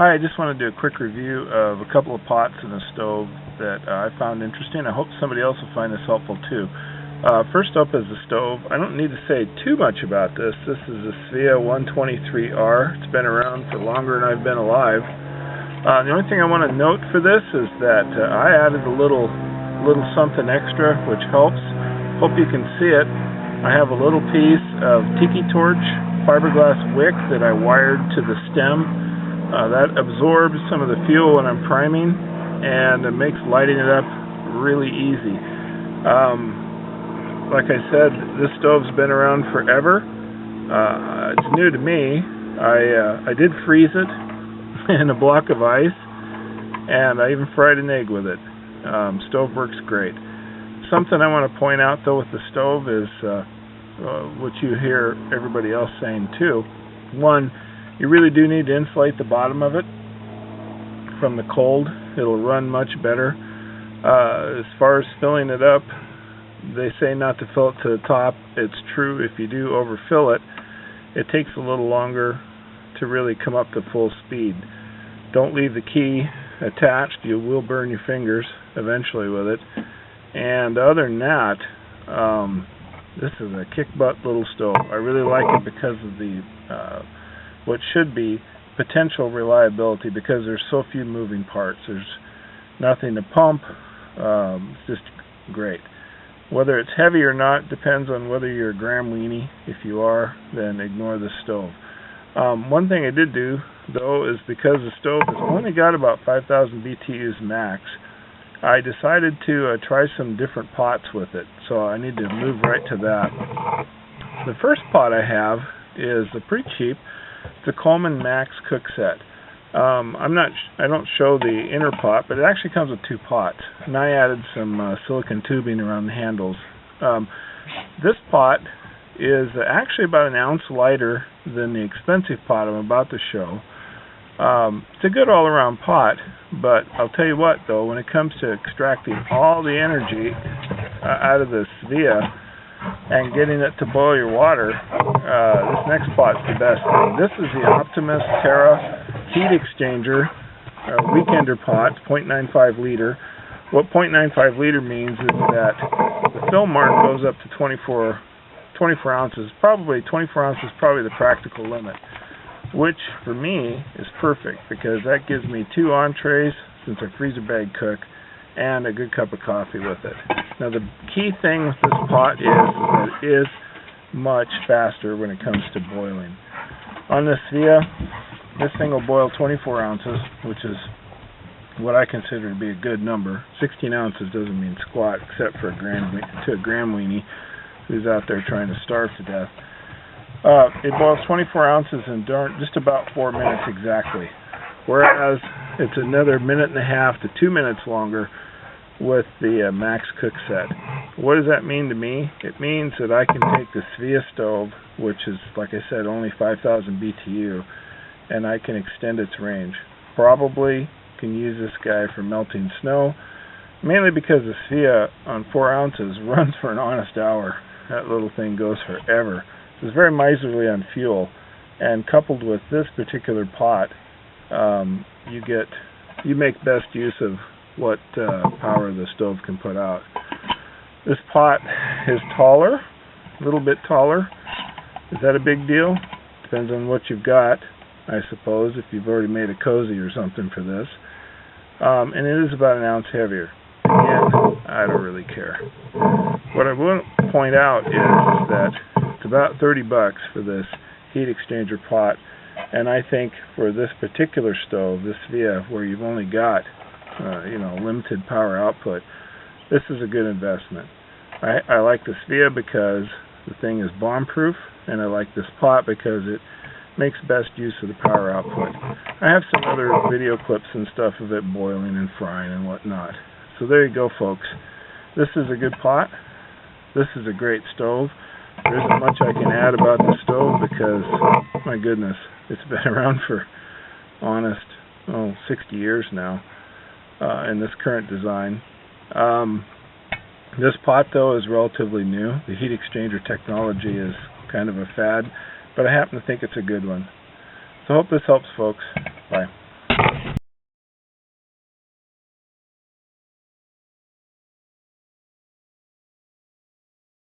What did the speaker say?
Hi, I just want to do a quick review of a couple of pots in a stove that I found interesting. I hope somebody else will find this helpful too. First up is the stove. I don't need to say too much about this. This is a SVEA 123R. It's been around for longer than I've been alive. The only thing I want to note for this is that I added a little something extra, which helps. Hope you can see it. I have a little piece of tiki torch fiberglass wick that I wired to the stem. That absorbs some of the fuel when I'm priming, and it makes lighting it up really easy. Like I said, this stove's been around forever. It's new to me. I did freeze it in a block of ice, and I even fried an egg with it. Stove works great. Something I want to point out though with the stove is what you hear everybody else saying too. One, you really do need to insulate the bottom of it from the cold. It'll run much better. As far as filling it up, they say not to fill it to the top. It's true. If you do overfill it, it takes a little longer to really come up to full speed. Don't leave the key attached. You will burn your fingers eventually with it. And other than that, this is a kick-butt little stove. I really like it because of the what should be potential reliability, because there's so few moving parts. There's nothing to pump. It's just great. Whether it's heavy or not depends on whether you're a gram weenie. If you are, then ignore the stove. One thing I did do though is, because the stove has only got about 5,000 BTUs max, I decided to try some different pots with it. So I need to move right to that. The first pot I have is pretty cheap. It's a Coleman Max cook set. I don't show the inner pot, but it actually comes with two pots. And I added some silicone tubing around the handles. This pot is actually about an ounce lighter than the expensive pot I'm about to show. It's a good all-around pot, but I'll tell you what though, when it comes to extracting all the energy out of the SVEA and getting it to boil your water, this next pot's the best thing. This is the Optimus Terra heat exchanger weekender pot, 0.95 liter. What 0.95 liter means is that the fill mark goes up to 24 ounces. Probably 24 ounces is probably the practical limit, which for me is perfect, because that gives me 2 entrees, since I freezer bag cook, and a good cup of coffee with it. Now the key thing with this pot is that it is much faster when it comes to boiling. On this SVEA, this thing will boil 24 ounces, which is what I consider to be a good number. 16 ounces doesn't mean squat, except for a gram weenie who's out there trying to starve to death. It boils 24 ounces in just about 4 minutes exactly, whereas it's another 1.5 to 2 minutes longer with the Max Cook set. What does that mean to me? It means that I can take the SVEA stove, which is, like I said, only 5,000 BTU, and I can extend its range. Probably can use this guy for melting snow, mainly because the SVEA on 4 ounces runs for an honest hour. That little thing goes forever. It's very miserly on fuel, and coupled with this particular pot, you make best use of what power the stove can put out. This pot is taller, a little bit taller. Is that a big deal? Depends on what you've got, I suppose, if you've already made a cozy or something for this. And it is about an ounce heavier. Again, I don't really care. What I want to point out is that it's about $30 for this heat exchanger pot, and I think for this particular stove, this SVEA, where you've only got limited power output, this is a good investment. I like the SVEA because the thing is bomb-proof, and I like this pot because it makes best use of the power output. I have some other video clips and stuff of it boiling and frying and whatnot. So there you go, folks. This is a good pot. This is a great stove. There isn't much I can add about the stove because, my goodness, it's been around for, 60 years now in this current design. This pot, though, is relatively new. The heat exchanger technology is kind of a fad, but I happen to think it's a good one. So I hope this helps, folks. Bye.